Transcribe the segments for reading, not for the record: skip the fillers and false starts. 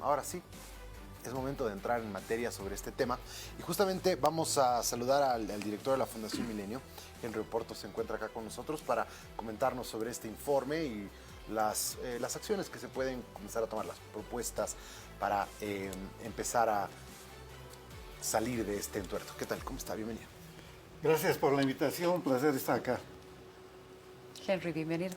Ahora sí, es momento de entrar en materia sobre este tema y justamente vamos a saludar al director de la Fundación Milenio. Henry Oporto se encuentra acá con nosotros para comentarnos sobre este informe y las acciones que se pueden comenzar a tomar, las propuestas para empezar a salir de este entuerto. ¿Qué tal? ¿Cómo está? Bienvenido. Gracias por la invitación, un placer estar acá. Henry, bienvenido.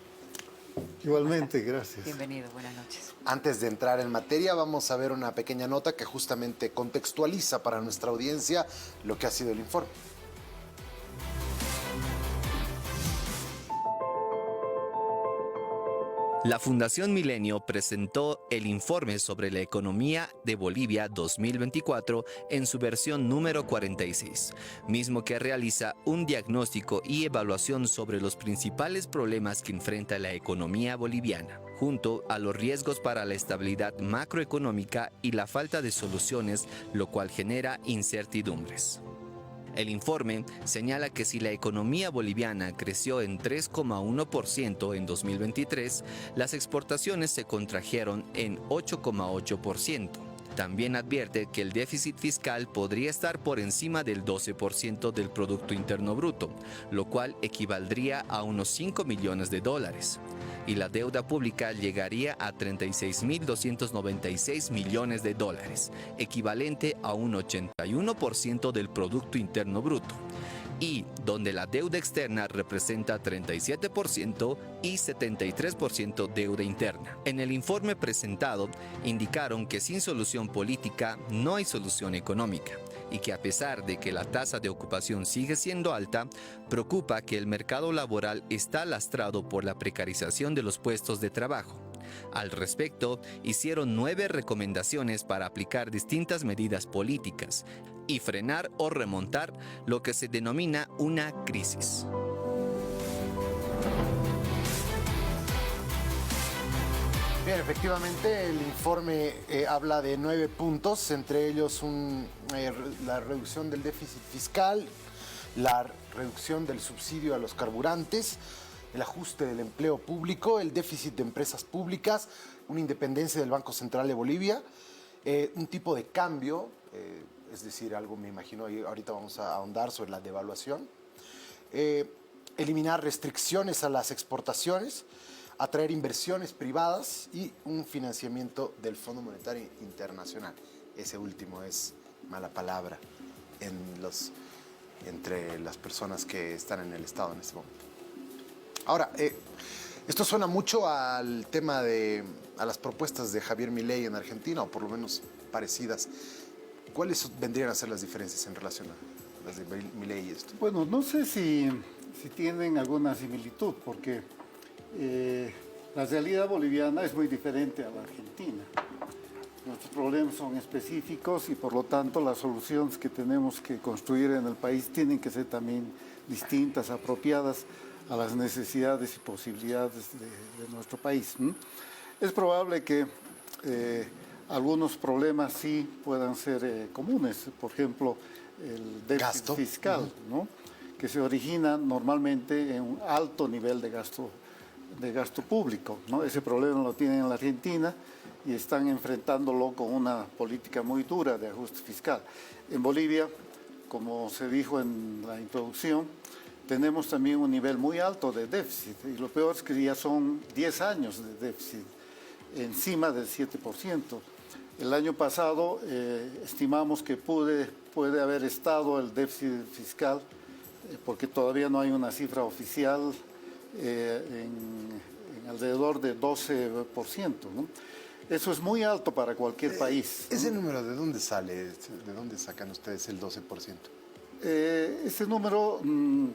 Igualmente, gracias. Bienvenido, buenas noches. Antes de entrar en materia, vamos a ver una pequeña nota que justamente contextualiza para nuestra audiencia lo que ha sido el informe. La Fundación Milenio presentó el informe sobre la economía de Bolivia 2024 en su versión número 46, mismo que realiza un diagnóstico y evaluación sobre los principales problemas que enfrenta la economía boliviana, junto a los riesgos para la estabilidad macroeconómica y la falta de soluciones, lo cual genera incertidumbres. El informe señala que si la economía boliviana creció en 3,1% en 2023, las exportaciones se contrajeron en 8,8%. También advierte que el déficit fiscal podría estar por encima del 12% del Producto Interno Bruto, lo cual equivaldría a unos 5 millones de dólares. Y la deuda pública llegaría a 36.296 millones de dólares, equivalente a un 81% del Producto Interno Bruto, y donde la deuda externa representa 37% y 73% deuda interna. En el informe presentado, indicaron que sin solución política no hay solución económica, y que a pesar de que la tasa de ocupación sigue siendo alta, preocupa que el mercado laboral está lastrado por la precarización de los puestos de trabajo. Al respecto, hicieron 9 recomendaciones para aplicar distintas medidas políticas y frenar o remontar lo que se denomina una crisis. Bien, efectivamente, el informe habla de 9 puntos, entre ellos la reducción del déficit fiscal, la reducción del subsidio a los carburantes, el ajuste del empleo público, el déficit de empresas públicas, una independencia del Banco Central de Bolivia, un tipo de cambio, es decir, algo me imagino, ahorita vamos a ahondar sobre la devaluación, eliminar restricciones a las exportaciones, atraer inversiones privadas y un financiamiento del Fondo Monetario Internacional. Ese último es mala palabra entre las personas que están en el Estado en este momento. Ahora, esto suena mucho al tema a las propuestas de Javier Milei en Argentina, o por lo menos parecidas. ¿Cuáles vendrían a ser las diferencias en relación a las de Milei y esto? Bueno, no sé si tienen alguna similitud, porque la realidad boliviana es muy diferente a la argentina. Nuestros problemas son específicos y por lo tanto las soluciones que tenemos que construir en el país tienen que ser también distintas, apropiadas a las necesidades y posibilidades de nuestro país. Es probable que algunos problemas sí puedan ser comunes, por ejemplo, el déficit fiscal, ¿no? Que se origina normalmente en un alto nivel de gasto público, ¿no? Ese problema lo tienen en la Argentina y están enfrentándolo con una política muy dura de ajuste fiscal. En Bolivia, como se dijo en la introducción, tenemos también un nivel muy alto de déficit y lo peor es que ya son 10 años de déficit, encima del 7%. El año pasado estimamos que puede haber estado el déficit fiscal, porque todavía no hay una cifra oficial, en alrededor de 12%, ¿no? Eso es muy alto para cualquier país, ¿no? ¿Ese número de dónde sale? ¿De dónde sacan ustedes el 12%? Ese número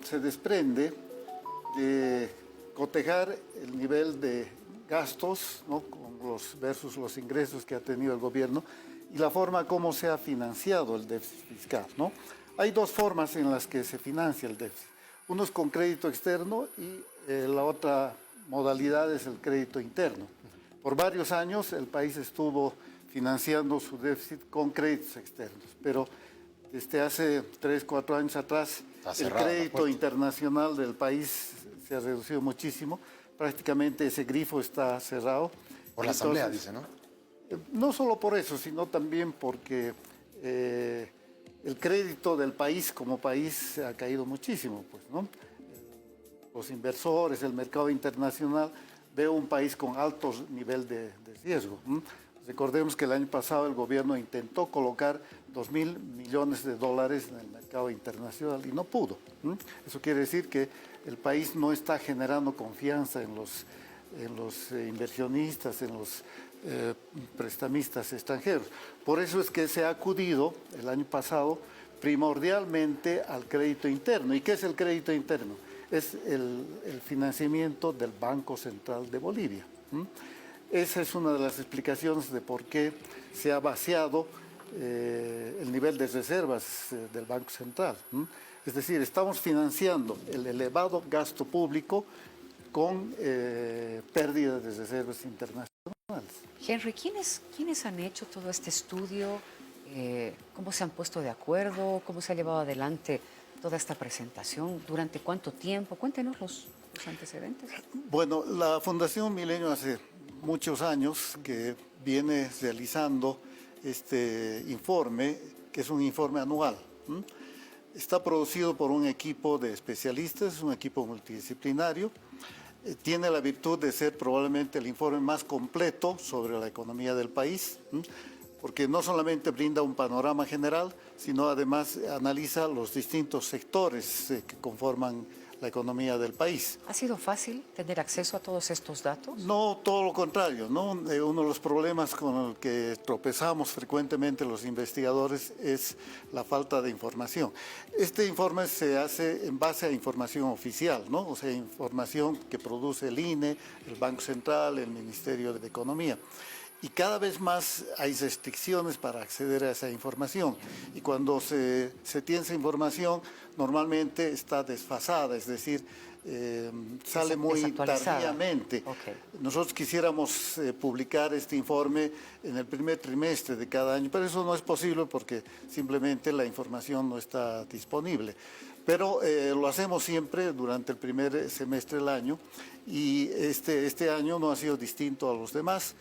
se desprende de cotejar el nivel de gastos, ¿no? Versus los ingresos que ha tenido el gobierno y la forma como se ha financiado el déficit fiscal, ¿no? Hay 2 formas en las que se financia el déficit. Uno es con crédito externo y la otra modalidad es el crédito interno. Por varios años el país estuvo financiando su déficit con créditos externos, pero desde hace 3, 4 años atrás el crédito internacional del país se ha reducido muchísimo. Prácticamente ese grifo está cerrado. Por la Asamblea, dice, ¿no? No solo por eso, sino también porque el crédito del país como país ha caído muchísimo, pues, ¿no? Los inversores, el mercado internacional ve un país con alto nivel de riesgo. Recordemos que el año pasado el gobierno intentó colocar 2.000 millones de dólares en el mercado internacional y no pudo. Eso quiere decir que el país no está generando confianza en los inversionistas, en los prestamistas extranjeros. Por eso es que se ha acudido el año pasado primordialmente al crédito interno. ¿Y qué es el crédito interno? Es el financiamiento del Banco Central de Bolivia. Esa es una de las explicaciones de por qué se ha vaciado el nivel de reservas del Banco Central. Es decir, estamos financiando el elevado gasto público con pérdida de reservas internacionales. Henry, ¿quiénes han hecho todo este estudio? ¿Cómo se han puesto de acuerdo? ¿Cómo se ha llevado adelante toda esta presentación? ¿Durante cuánto tiempo? Cuéntenos los antecedentes. Bueno, la Fundación Milenio hace muchos años que viene realizando este informe, que es un informe anual. Está producido por un equipo de especialistas, un equipo multidisciplinario. Tiene la virtud de ser probablemente el informe más completo sobre la economía del país, porque no solamente brinda un panorama general, sino además analiza los distintos sectores que conforman la economía del país. ¿Ha sido fácil tener acceso a todos estos datos? No, todo lo contrario, ¿no? Uno de los problemas con el que tropezamos frecuentemente los investigadores es la falta de información. Este informe se hace en base a información oficial, ¿no? O sea, información que produce el INE, el Banco Central, el Ministerio de Economía. Y cada vez más hay restricciones para acceder a esa información. Y cuando se tiene esa información, normalmente está desfasada, es decir, sale muy tardíamente. Okay. Nosotros quisiéramos publicar este informe en el primer trimestre de cada año, pero eso no es posible porque simplemente la información no está disponible. Pero lo hacemos siempre durante el primer semestre del año y este año no ha sido distinto a los demás.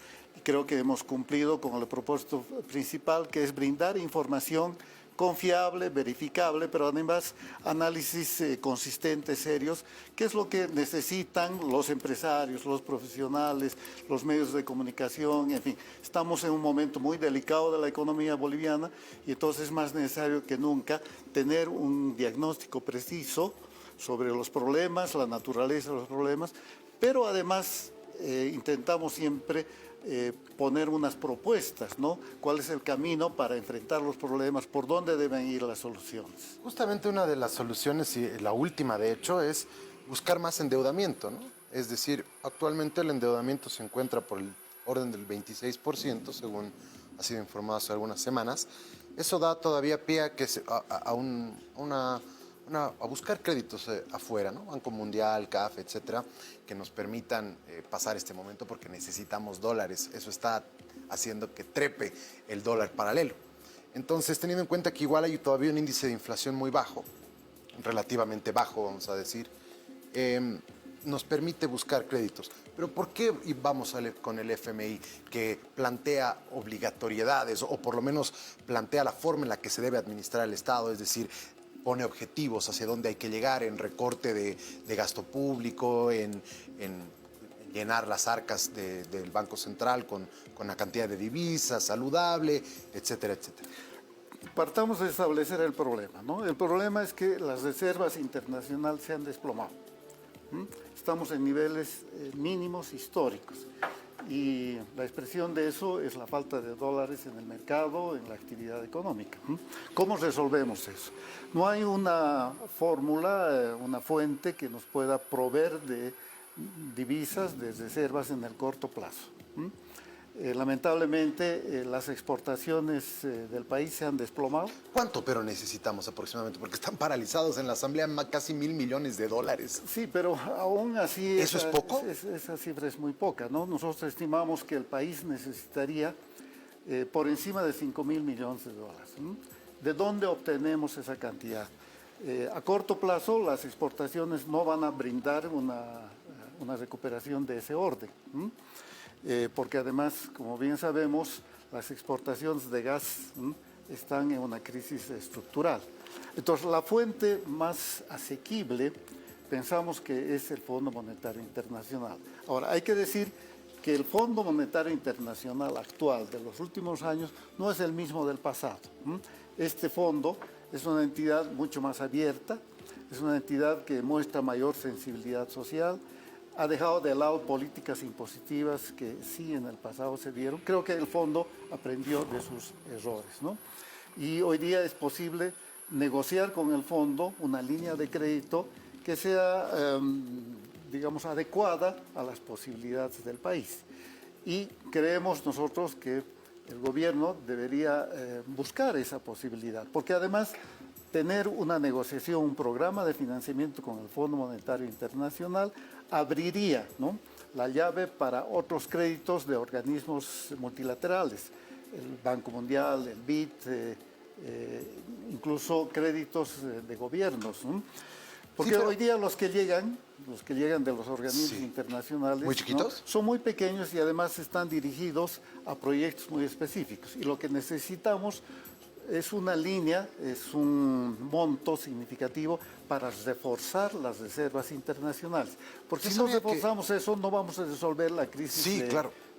Creo que hemos cumplido con el propósito principal, que es brindar información confiable, verificable, pero además análisis consistentes, serios, que es lo que necesitan los empresarios, los profesionales, los medios de comunicación, en fin. Estamos en un momento muy delicado de la economía boliviana y entonces es más necesario que nunca tener un diagnóstico preciso sobre los problemas, la naturaleza de los problemas, pero además intentamos siempre poner unas propuestas, ¿no? ¿Cuál es el camino para enfrentar los problemas? ¿Por dónde deben ir las soluciones? Justamente una de las soluciones, y la última de hecho, es buscar más endeudamiento, ¿no? Es decir, actualmente el endeudamiento se encuentra por el orden del 26%, según ha sido informado hace algunas semanas. Eso da todavía pie a, que a buscar créditos afuera, ¿no? Banco Mundial, CAF, etcétera, que nos permitan pasar este momento porque necesitamos dólares. Eso está haciendo que trepe el dólar paralelo. Entonces, teniendo en cuenta que igual hay todavía un índice de inflación muy bajo, relativamente bajo, vamos a decir, nos permite buscar créditos. Pero ¿por qué vamos con el FMI, que plantea obligatoriedades o por lo menos plantea la forma en la que se debe administrar el Estado? Es decir, pone objetivos hacia dónde hay que llegar en recorte de gasto público, en llenar las arcas del Banco Central con una cantidad de divisas saludable, etcétera, etcétera. Partamos de establecer el problema, ¿no? El problema es que las reservas internacionales se han desplomado. Estamos en niveles mínimos históricos y la expresión de eso es la falta de dólares en el mercado, en la actividad económica. ¿Cómo resolvemos eso? No hay una fórmula, una fuente que nos pueda proveer de divisas, de reservas en el corto plazo. Lamentablemente, las exportaciones del país se han desplomado. ¿Cuánto pero necesitamos aproximadamente? Porque están paralizados en la Asamblea casi $1.000 millones. Sí, pero aún así... ¿Eso es poco? Esa cifra es muy poca, ¿no? Nosotros estimamos que el país necesitaría por encima de $5.000 millones. ¿De dónde obtenemos esa cantidad? A corto plazo, las exportaciones no van a brindar una recuperación de ese orden. porque además, como bien sabemos, las exportaciones de gas están en una crisis estructural. Entonces, la fuente más asequible pensamos que es el Fondo Monetario Internacional. Ahora, hay que decir que el Fondo Monetario Internacional actual de los últimos años no es el mismo del pasado. Este fondo es una entidad mucho más abierta, es una entidad que muestra mayor sensibilidad social, ha dejado de lado políticas impositivas que sí en el pasado se dieron. Creo que el fondo aprendió de sus errores, ¿no? Y hoy día es posible negociar con el fondo una línea de crédito que sea, digamos, adecuada a las posibilidades del país. Y creemos nosotros que el gobierno debería buscar esa posibilidad, porque además tener una negociación, un programa de financiamiento con el Fondo Monetario Internacional abriría, ¿no?, la llave para otros créditos de organismos multilaterales, el Banco Mundial, el BID, incluso créditos de gobiernos, ¿no? Porque sí, hoy día los que llegan de los organismos internacionales, ¿muy chiquitos?, ¿no?, son muy pequeños y además están dirigidos a proyectos muy específicos. Y lo que necesitamos es una línea, es un monto significativo para reforzar las reservas internacionales. Porque si no reforzamos eso, no vamos a resolver la crisis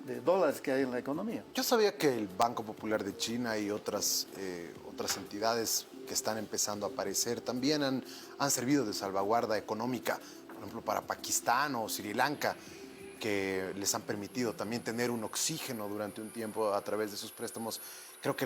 de dólares que hay en la economía. Yo sabía que el Banco Popular de China y otras entidades que están empezando a aparecer también han servido de salvaguarda económica, por ejemplo, para Pakistán o Sri Lanka, que les han permitido también tener un oxígeno durante un tiempo a través de sus préstamos. Creo que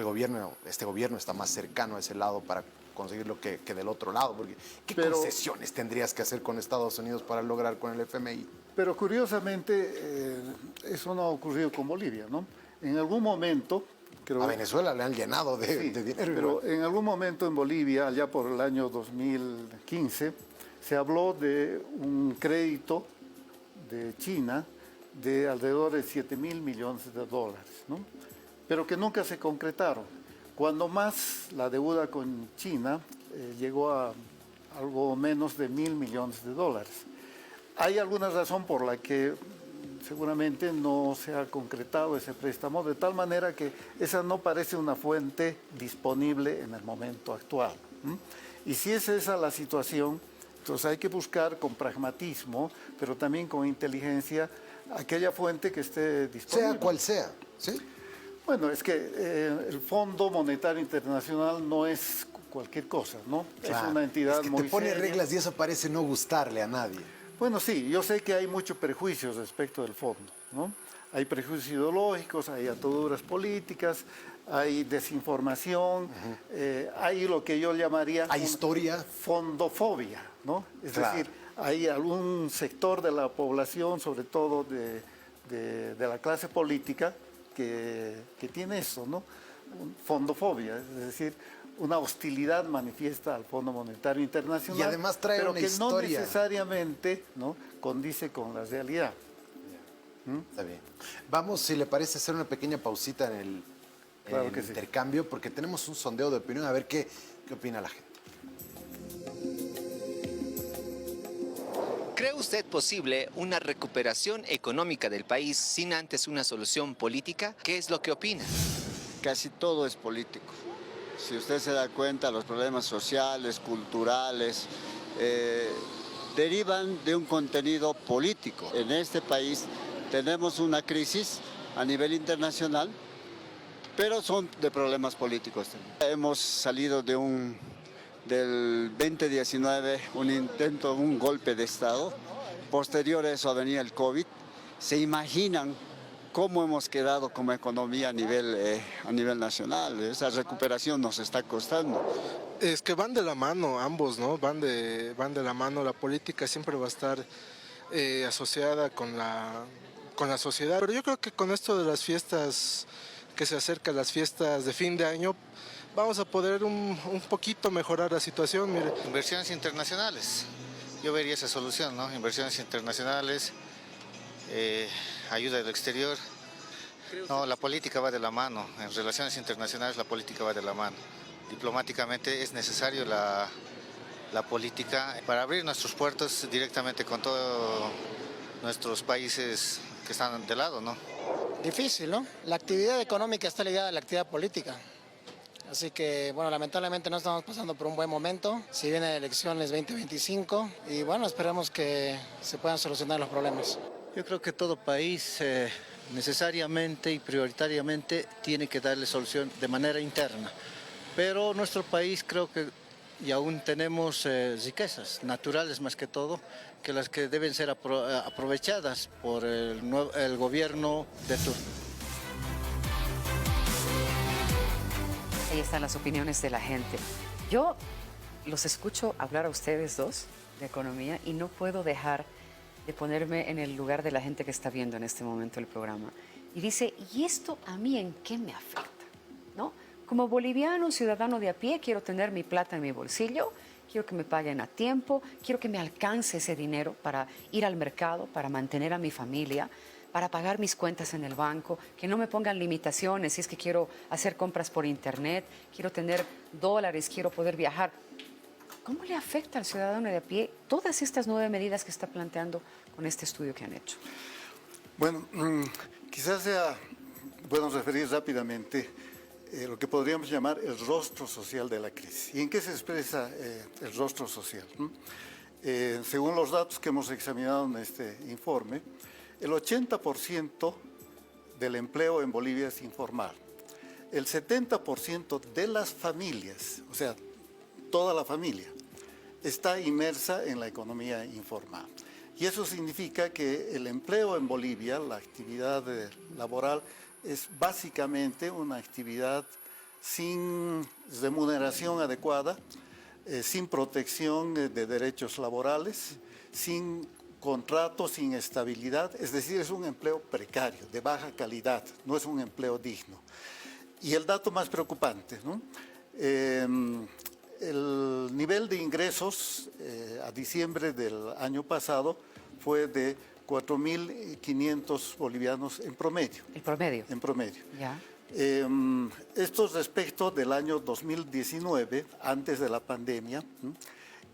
este gobierno está más cercano a ese lado para conseguir lo que del otro lado, porque ¿qué concesiones tendrías que hacer con Estados Unidos para lograr con el FMI? Pero curiosamente, eso no ha ocurrido con Bolivia, ¿no? En algún momento... a Venezuela le han llenado de dinero. Pero en algún momento en Bolivia, allá por el año 2015, se habló de un crédito de China de alrededor de 7.000 millones de dólares, ¿no?, pero que nunca se concretaron. Cuando más la deuda con China llegó a algo menos de 1.000 millones de dólares. Hay alguna razón por la que seguramente no se ha concretado ese préstamo, de tal manera que esa no parece una fuente disponible en el momento actual. Y si es esa la situación, entonces hay que buscar con pragmatismo, pero también con inteligencia, aquella fuente que esté disponible. Sea cual sea, ¿sí? Bueno, es que el Fondo Monetario Internacional no es cualquier cosa, ¿no? Claro, es una entidad es que muy te pone seria. reglas y eso parece no gustarle a nadie. Bueno, sí, yo sé que hay muchos prejuicios respecto del fondo, ¿no? Hay prejuicios ideológicos, hay ataduras políticas, hay desinformación, hay lo que yo llamaría... Hay historia. Fondofobia, ¿no? Es decir, hay algún sector de la población, sobre todo de la clase política, que tiene eso, ¿no? Fondofobia, es decir, una hostilidad manifiesta al Fondo Monetario Internacional, y además trae pero una que historia, no necesariamente, ¿no?, condice con la realidad. Está bien. Vamos, si le parece, hacer una pequeña pausita en el intercambio, porque tenemos un sondeo de opinión, a ver qué opina la gente. ¿Cree usted posible una recuperación económica del país sin antes una solución política? ¿Qué es lo que opina? Casi todo es político. Si usted se da cuenta, los problemas sociales, culturales, derivan de un contenido político. En este país tenemos una crisis a nivel internacional, pero son de problemas políticos también. Hemos salido del 2019 un golpe de Estado. Posterior a eso venía el COVID. ¿Se imaginan cómo hemos quedado como economía a nivel nacional? Esa recuperación nos está costando. Es que van de la mano ambos, ¿no? Van de la mano. La política siempre va a estar asociada con la sociedad. Pero yo creo que con esto de las fiestas, que se acercan las fiestas de fin de año, vamos a poder un poquito mejorar la situación. Mire. Inversiones internacionales. Yo vería esa solución, ¿no? Inversiones internacionales, ayuda del exterior. No, la política va de la mano. En relaciones internacionales la política va de la mano. Diplomáticamente es necesario la política para abrir nuestros puertos directamente con todos nuestros países que están de lado, ¿no? Difícil, ¿no? La actividad económica está ligada a la actividad política. Así que, bueno, lamentablemente no estamos pasando por un buen momento. Si vienen elecciones 2025 y, bueno, esperemos que se puedan solucionar los problemas. Yo creo que todo país necesariamente y prioritariamente tiene que darle solución de manera interna. Pero nuestro país creo que y aún tenemos riquezas naturales más que todo, que las que deben ser aprovechadas por el gobierno de turno. Ahí están las opiniones de la gente. Yo los escucho hablar a ustedes dos de economía y no puedo dejar de ponerme en el lugar de la gente que está viendo en este momento el programa. Y dice, ¿y esto a mí en qué me afecta? ¿No? Como boliviano, ciudadano de a pie, quiero tener mi plata en mi bolsillo, quiero que me paguen a tiempo, quiero que me alcance ese dinero para ir al mercado, para mantener a mi familia, para pagar mis cuentas en el banco, que no me pongan limitaciones si es que quiero hacer compras por internet, quiero tener dólares, quiero poder viajar. ¿Cómo le afecta al ciudadano de a pie todas estas 9 medidas que está planteando con este estudio que han hecho? Bueno, quizás sea bueno referir rápidamente lo que podríamos llamar el rostro social de la crisis. ¿Y en qué se expresa el rostro social? Según los datos que hemos examinado en este informe, el 80% del empleo en Bolivia es informal. El 70% de las familias, o sea, toda la familia, está inmersa en la economía informal. Y eso significa que el empleo en Bolivia, la actividad laboral, es básicamente una actividad sin remuneración adecuada, sin protección de derechos laborales, sin contrato, sin estabilidad, es decir, es un empleo precario, de baja calidad, no es un empleo digno. Y el dato más preocupante, ¿no? El nivel de ingresos a diciembre del año pasado fue de 4.500 bolivianos en promedio. ¿El promedio? En promedio. Ya. Esto respecto del año 2019, antes de la pandemia,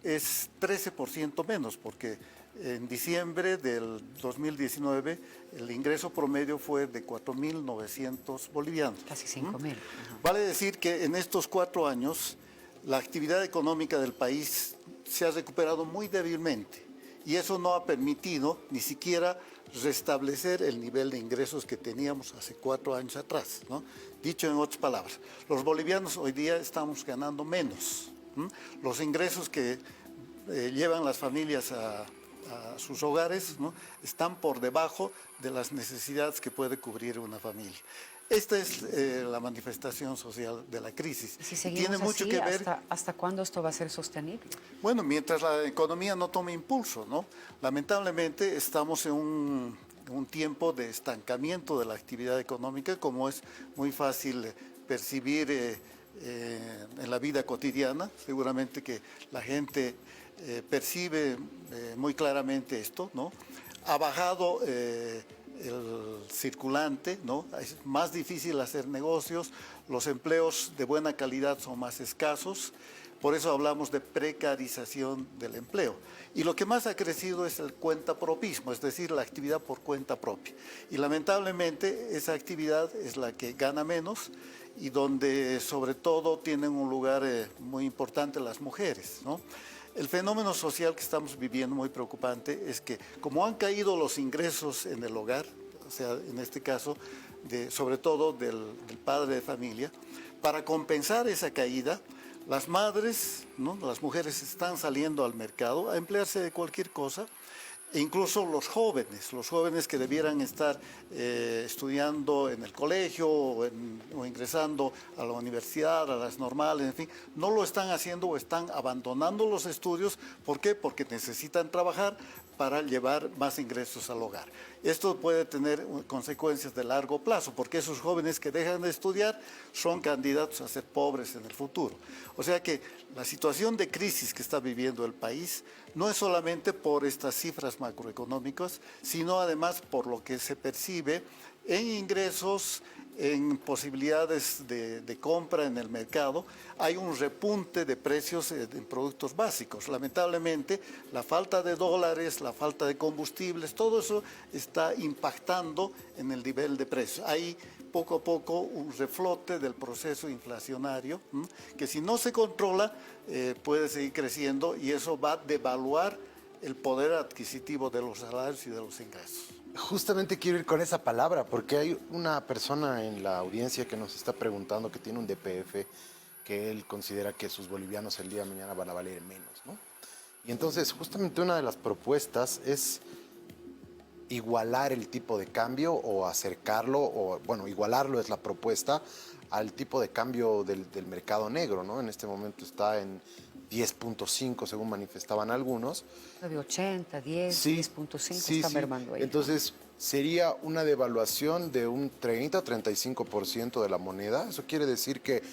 es 13% menos, porque en diciembre del 2019 el ingreso promedio fue de 4.900 bolivianos. Casi 5.000. Vale decir que en estos 4 años la actividad económica del país se ha recuperado muy débilmente y eso no ha permitido ni siquiera restablecer el nivel de ingresos que teníamos hace 4 años atrás, ¿no? Dicho en otras palabras, los bolivianos hoy día estamos ganando menos. Los ingresos que llevan las familias a sus hogares, ¿no?, están por debajo de las necesidades que puede cubrir una familia. Esta es la manifestación social de la crisis. Si seguimos tiene mucho así, que ver. ¿hasta cuándo esto va a ser sostenible? Bueno, mientras la economía no tome impulso, ¿no? Lamentablemente estamos en un tiempo de estancamiento de la actividad económica, como es muy fácil percibir en la vida cotidiana. Seguramente que la gente percibe muy claramente esto, ¿no? Ha bajado el circulante, ¿no? Es más difícil hacer negocios, los empleos de buena calidad son más escasos, por eso hablamos de precarización del empleo. Y lo que más ha crecido es el cuentapropismo, es decir, la actividad por cuenta propia. Y lamentablemente esa actividad es la que gana menos y donde sobre todo tienen un lugar muy importante las mujeres, ¿no? El fenómeno social que estamos viviendo, muy preocupante, es que como han caído los ingresos en el hogar, o sea, en este caso, sobre todo del padre de familia, para compensar esa caída, las madres, ¿no?, las mujeres están saliendo al mercado a emplearse de cualquier cosa, e incluso los jóvenes que debieran estar estudiando en el colegio o ingresando a la universidad, a las normales, en fin, no lo están haciendo o están abandonando los estudios. ¿Por qué? Porque necesitan trabajar para llevar más ingresos al hogar. Esto puede tener consecuencias de largo plazo, porque esos jóvenes que dejan de estudiar son candidatos a ser pobres en el futuro. O sea que la situación de crisis que está viviendo el país no es solamente por estas cifras macroeconómicas, sino además por lo que se percibe en ingresos, en posibilidades de compra en el mercado, hay un repunte de precios en productos básicos. Lamentablemente, la falta de dólares, la falta de combustibles, todo eso está impactando en el nivel de precios. Hay poco a poco un reflote del proceso inflacionario, que si no se controla puede seguir creciendo y eso va a devaluar el poder adquisitivo de los salarios y de los ingresos. Justamente quiero ir con esa palabra, porque hay una persona en la audiencia que nos está preguntando que tiene un DPF que él considera que sus bolivianos el día de mañana van a valer menos, ¿no? Y entonces, justamente una de las propuestas es igualar el tipo de cambio o acercarlo, o bueno, igualarlo es la propuesta al tipo de cambio del mercado negro, ¿no? En este momento está en 10.5, según manifestaban algunos. 9.80, 10, Sí, 10.5 sí, está sí. mermando ahí. Entonces, sería una devaluación de un 30 o 35% de la moneda. Eso quiere decir que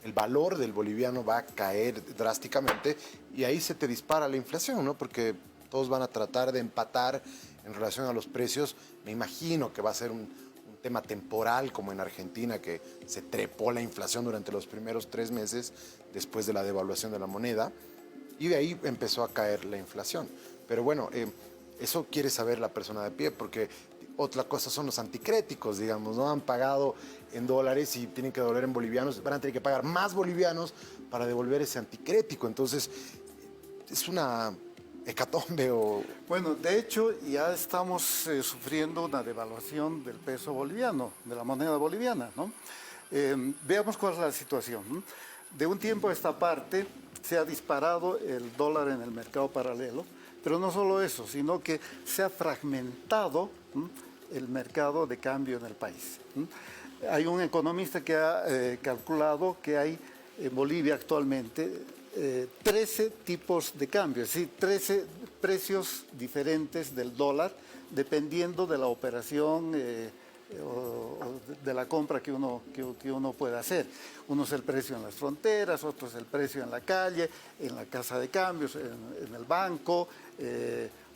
el valor del boliviano va a caer drásticamente y ahí se te dispara la inflación, ¿no? Porque todos van a tratar de empatar en relación a los precios. Me imagino que va a ser un tema temporal, como en Argentina, que se trepó la inflación durante los primeros 3 meses después de la devaluación de la moneda, y de ahí empezó a caer la inflación. Pero bueno, eso quiere saber la persona de pie, porque otra cosa son los anticréticos, digamos, ¿no? Han pagado en dólares y tienen que devolver en bolivianos, van a tener que pagar más bolivianos para devolver ese anticrético. Entonces, es una hecatombe o... Bueno, de hecho ya estamos sufriendo una devaluación del peso boliviano, de la moneda boliviana, ¿no? Veamos cuál es la situación, ¿no? De un tiempo a esta parte se ha disparado el dólar en el mercado paralelo, pero no solo eso, sino que se ha fragmentado el mercado de cambio en el país. Hay un economista que ha calculado que hay en Bolivia actualmente 13 tipos de cambio, es decir, 13 precios diferentes del dólar, dependiendo de la operación o de la compra que uno pueda hacer. Uno es el precio en las fronteras, otro es el precio en la calle, en la casa de cambios, en el banco,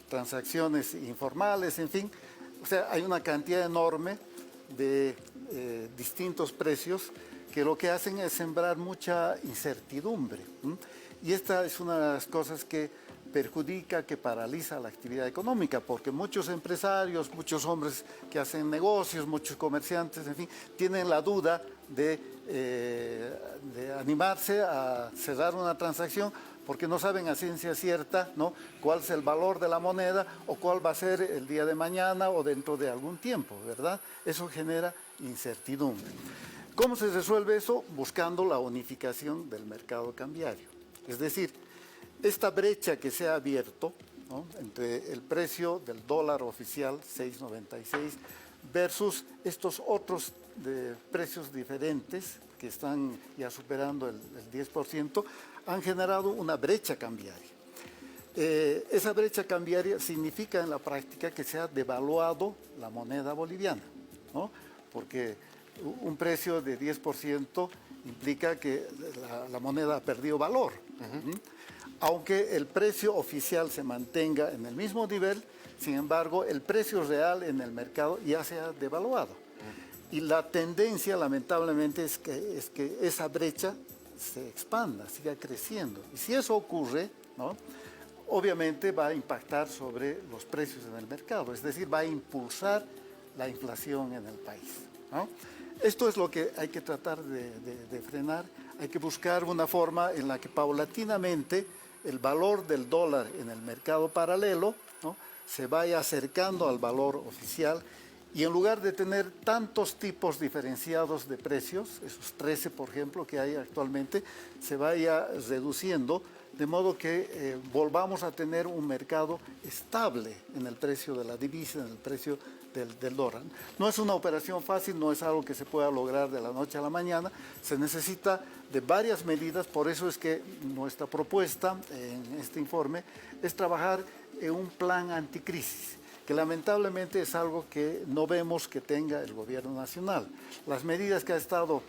transacciones informales, en fin. O sea, hay una cantidad enorme de distintos precios que lo que hacen es sembrar mucha incertidumbre. Y esta es una de las cosas que perjudica, que paraliza la actividad económica, porque muchos empresarios, muchos hombres que hacen negocios, muchos comerciantes, en fin, tienen la duda de animarse a cerrar una transacción porque no saben a ciencia cierta, ¿no?, cuál es el valor de la moneda o cuál va a ser el día de mañana o dentro de algún tiempo, ¿verdad? Eso genera incertidumbre. ¿Cómo se resuelve eso? Buscando la unificación del mercado cambiario. Es decir, esta brecha que se ha abierto, ¿no?, entre el precio del dólar oficial 6.96 versus estos otros precios diferentes que están ya superando el 10%, han generado una brecha cambiaria. Esa brecha cambiaria significa en la práctica que se ha devaluado la moneda boliviana, ¿no?, porque un precio de 10% implica que la moneda ha perdido valor. Aunque el precio oficial se mantenga en el mismo nivel, sin embargo, el precio real en el mercado ya se ha devaluado. Y la tendencia, lamentablemente, es que esa brecha se expanda, siga creciendo. Y si eso ocurre, ¿no?, obviamente va a impactar sobre los precios en el mercado, es decir, va a impulsar la inflación en el país, ¿no? Esto es lo que hay que tratar de frenar. Hay que buscar una forma en la que paulatinamente el valor del dólar en el mercado paralelo, ¿no?, se vaya acercando al valor oficial y en lugar de tener tantos tipos diferenciados de precios, esos 13 por ejemplo que hay actualmente, se vaya reduciendo de modo que volvamos a tener un mercado estable en el precio de la divisa, en el precio del dólar. No es una operación fácil, no es algo que se pueda lograr de la noche a la mañana, se necesita de varias medidas, por eso es que nuestra propuesta en este informe es trabajar en un plan anticrisis, que lamentablemente es algo que no vemos que tenga el gobierno nacional. Las medidas que ha estado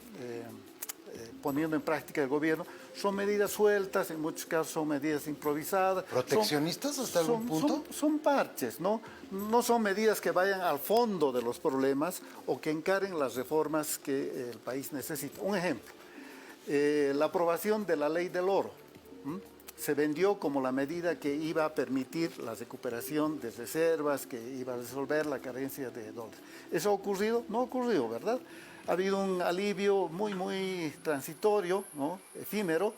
poniendo en práctica el gobierno son medidas sueltas, en muchos casos son medidas improvisadas. ¿Proteccionistas hasta algún punto? Son parches, ¿no? No son medidas que vayan al fondo de los problemas o que encaren las reformas que el país necesita. Un ejemplo, la aprobación de la ley del oro. Se vendió como la medida que iba a permitir la recuperación de reservas, que iba a resolver la carencia de dólares. ¿Eso ha ocurrido? No ha ocurrido, ¿verdad? Ha habido un alivio muy transitorio, ¿no? Efímero,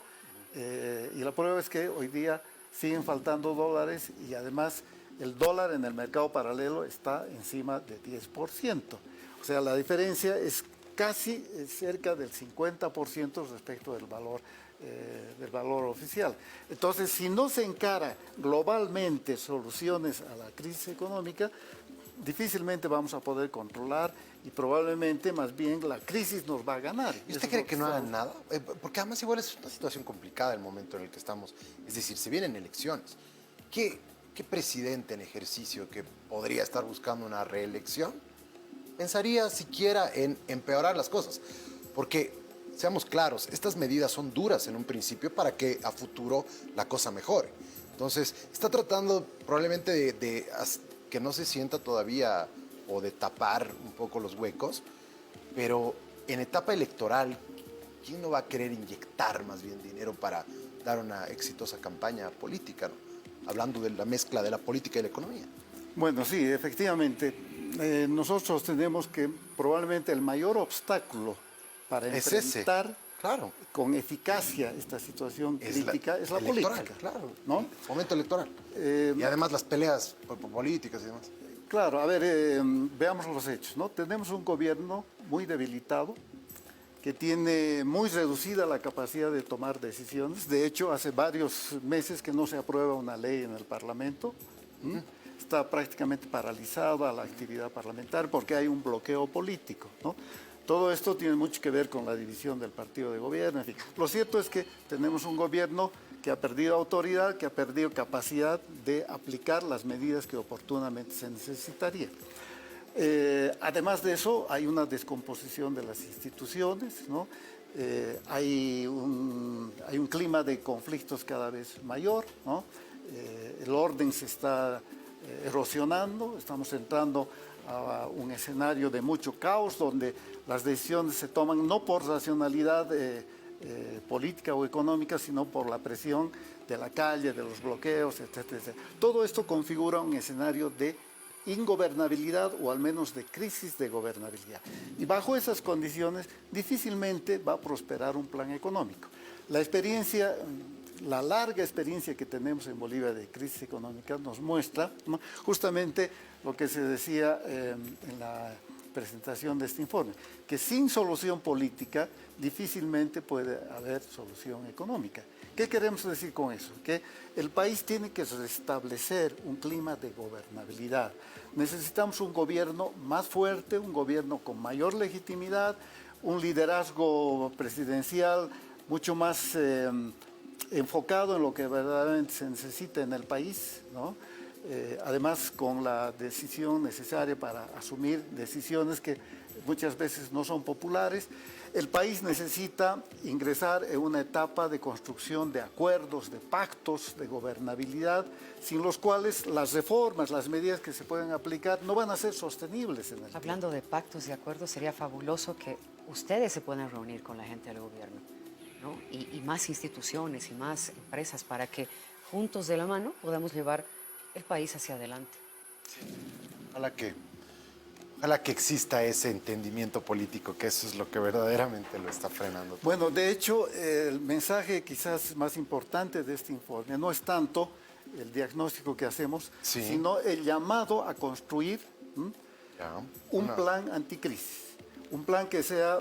y la prueba es que hoy día siguen faltando dólares y además el dólar en el mercado paralelo está encima de 10%. O sea, la diferencia es casi cerca del 50% respecto del valor oficial. Entonces, si no se encara globalmente soluciones a la crisis económica, difícilmente vamos a poder controlar y probablemente más bien la crisis nos va a ganar. ¿Y usted cree que no hagan nada? Porque además igual es una situación complicada el momento en el que estamos. Es decir, se vienen elecciones. ¿Qué presidente en ejercicio que podría estar buscando una reelección pensaría siquiera en empeorar las cosas? Porque seamos claros, estas medidas son duras en un principio para que a futuro la cosa mejore. Entonces, está tratando probablemente de que no se sienta todavía o de tapar un poco los huecos, pero en etapa electoral, ¿quién no va a querer inyectar más bien dinero para dar una exitosa campaña política, ¿no? Hablando de la mezcla de la política y la economía? Bueno, sí, efectivamente. Nosotros tenemos que probablemente el mayor obstáculo para enfrentar con eficacia esta situación crítica es la política. Claro, ¿no? Momento electoral. Y además las peleas políticas y demás. Claro, a ver, veamos los hechos, ¿no? Tenemos un gobierno muy debilitado, que tiene muy reducida la capacidad de tomar decisiones. De hecho, hace varios meses que no se aprueba una ley en el Parlamento. Está prácticamente paralizada la actividad parlamentaria porque hay un bloqueo político, ¿no? Todo esto tiene mucho que ver con la división del partido de gobierno. En fin. Lo cierto es que tenemos un gobierno que ha perdido autoridad, que ha perdido capacidad de aplicar las medidas que oportunamente se necesitarían. Además de eso, hay una descomposición de las instituciones, ¿no? Hay un clima de conflictos cada vez mayor, ¿no? El orden se está erosionando, estamos entrando a un escenario de mucho caos donde las decisiones se toman no por racionalidad política o económica, sino por la presión de la calle, de los bloqueos, etcétera, etcétera. Todo esto configura un escenario de ingobernabilidad o al menos de crisis de gobernabilidad. Y bajo esas condiciones difícilmente va a prosperar un plan económico. La larga experiencia que tenemos en Bolivia de crisis económica nos muestra, ¿no?, justamente lo que se decía en la presentación de este informe, que sin solución política difícilmente puede haber solución económica. ¿Qué queremos decir con eso? Que el país tiene que restablecer un clima de gobernabilidad. Necesitamos un gobierno más fuerte, un gobierno con mayor legitimidad, un liderazgo presidencial mucho más enfocado en lo que verdaderamente se necesita en el país, ¿no? Además con la decisión necesaria para asumir decisiones que muchas veces no son populares. El país necesita ingresar en una etapa de construcción de acuerdos, de pactos, de gobernabilidad, sin los cuales las reformas, las medidas que se pueden aplicar no van a ser sostenibles en el tiempo. Hablando de pactos y acuerdos, sería fabuloso que ustedes se puedan reunir con la gente del gobierno, ¿no? Y más instituciones y más empresas para que juntos de la mano podamos llevar el país hacia adelante. Ojalá que exista ese entendimiento político, que eso es lo que verdaderamente lo está frenando. Bueno, de hecho, el mensaje quizás más importante de este informe no es tanto el diagnóstico que hacemos, sino el llamado a construir un plan anticrisis. Un plan que sea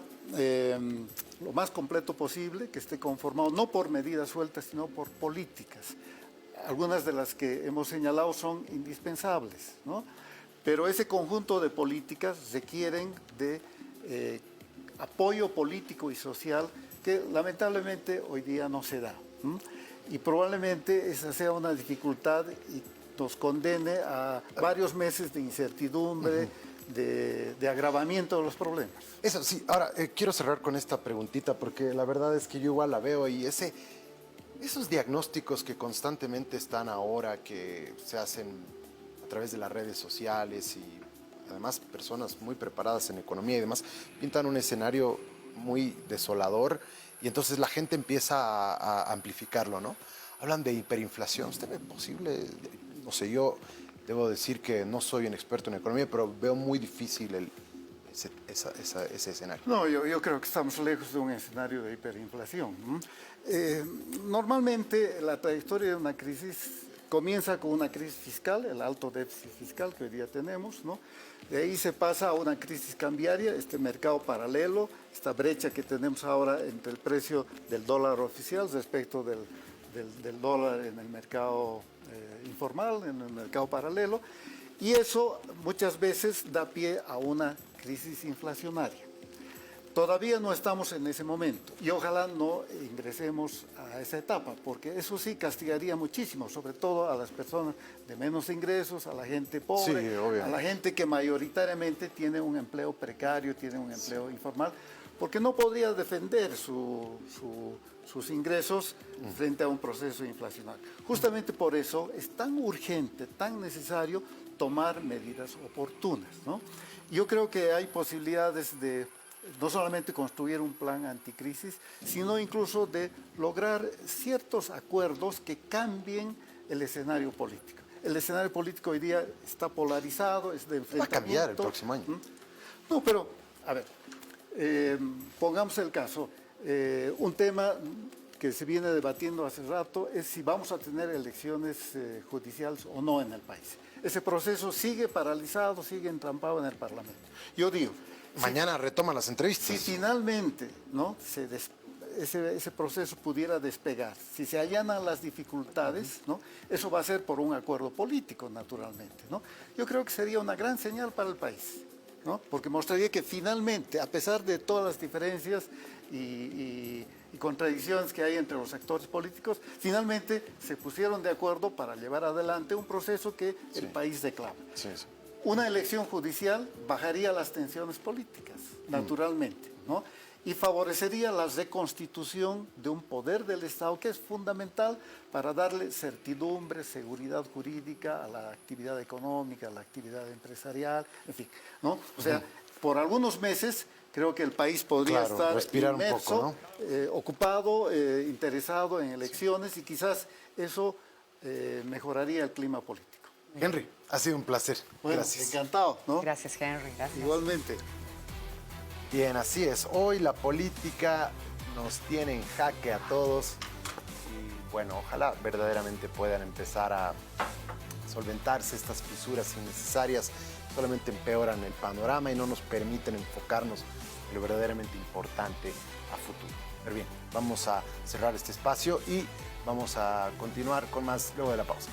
lo más completo posible, que esté conformado no por medidas sueltas, sino por políticas. Algunas de las que hemos señalado son indispensables, ¿no? Pero ese conjunto de políticas requieren de apoyo político y social que lamentablemente hoy día no se da. Y probablemente esa sea una dificultad y nos condene a varios meses de incertidumbre, de agravamiento de los problemas. Eso sí, ahora quiero cerrar con esta preguntita porque la verdad es que yo igual la veo y esos diagnósticos que constantemente están ahora, que se hacen a través de las redes sociales y además personas muy preparadas en economía y demás, pintan un escenario muy desolador y entonces la gente empieza a amplificarlo, ¿no? Hablan de hiperinflación. ¿Usted ve posible? No sé, yo debo decir que no soy un experto en economía, pero veo muy difícil ese escenario. No, yo creo que estamos lejos de un escenario de hiperinflación. Normalmente la trayectoria de una crisis comienza con una crisis fiscal, el alto déficit fiscal que hoy día tenemos, ¿no? De ahí se pasa a una crisis cambiaria, este mercado paralelo, esta brecha que tenemos ahora entre el precio del dólar oficial respecto del dólar en el mercado informal, en el mercado paralelo, y eso muchas veces da pie a una crisis inflacionaria. Todavía no estamos en ese momento y ojalá no ingresemos a esa etapa, porque eso sí castigaría muchísimo, sobre todo a las personas de menos ingresos, a la gente pobre, sí, a la gente que mayoritariamente tiene un empleo precario, tiene un empleo informal, porque no podría defender sus ingresos frente a un proceso inflacionario. Justamente por eso es tan urgente, tan necesario tomar medidas oportunas, ¿no? Yo creo que hay posibilidades de no solamente construir un plan anticrisis, sino incluso de lograr ciertos acuerdos que cambien el escenario político. El escenario político hoy día está polarizado, es de enfrentamiento. Va a cambiar el próximo año. No, pero, a ver, pongamos el caso. Un tema que se viene debatiendo hace rato es si vamos a tener elecciones judiciales o no en el país. Ese proceso sigue paralizado, sigue entrampado en el Parlamento. Yo digo, mañana retoman las entrevistas. si finalmente, ¿no?, ese proceso pudiera despegar, si se allanan las dificultades, ¿no?, eso va a ser por un acuerdo político, naturalmente, ¿no? Yo creo que sería una gran señal para el país, ¿no?, porque mostraría que finalmente, a pesar de todas las diferencias y contradicciones que hay entre los actores políticos, finalmente se pusieron de acuerdo para llevar adelante un proceso que el país declama. Sí, sí. Una elección judicial bajaría las tensiones políticas, naturalmente, ¿no?, y favorecería la reconstitución de un poder del Estado que es fundamental para darle certidumbre, seguridad jurídica a la actividad económica, a la actividad empresarial, en fin, ¿no? O sea, por algunos meses creo que el país podría estar respirar inmerso, un poco, ¿no? Ocupado, interesado en elecciones y quizás eso mejoraría el clima político. Henry, ha sido un placer. Bueno, gracias. encantado, ¿no? Gracias, Henry. Gracias. Igualmente. Bien, así es. Hoy la política nos tiene en jaque a todos y bueno, ojalá verdaderamente puedan empezar a solventarse estas fisuras innecesarias. Solamente empeoran el panorama y no nos permiten enfocarnos en lo verdaderamente importante a futuro. Pero bien, vamos a cerrar este espacio y vamos a continuar con más luego de la pausa.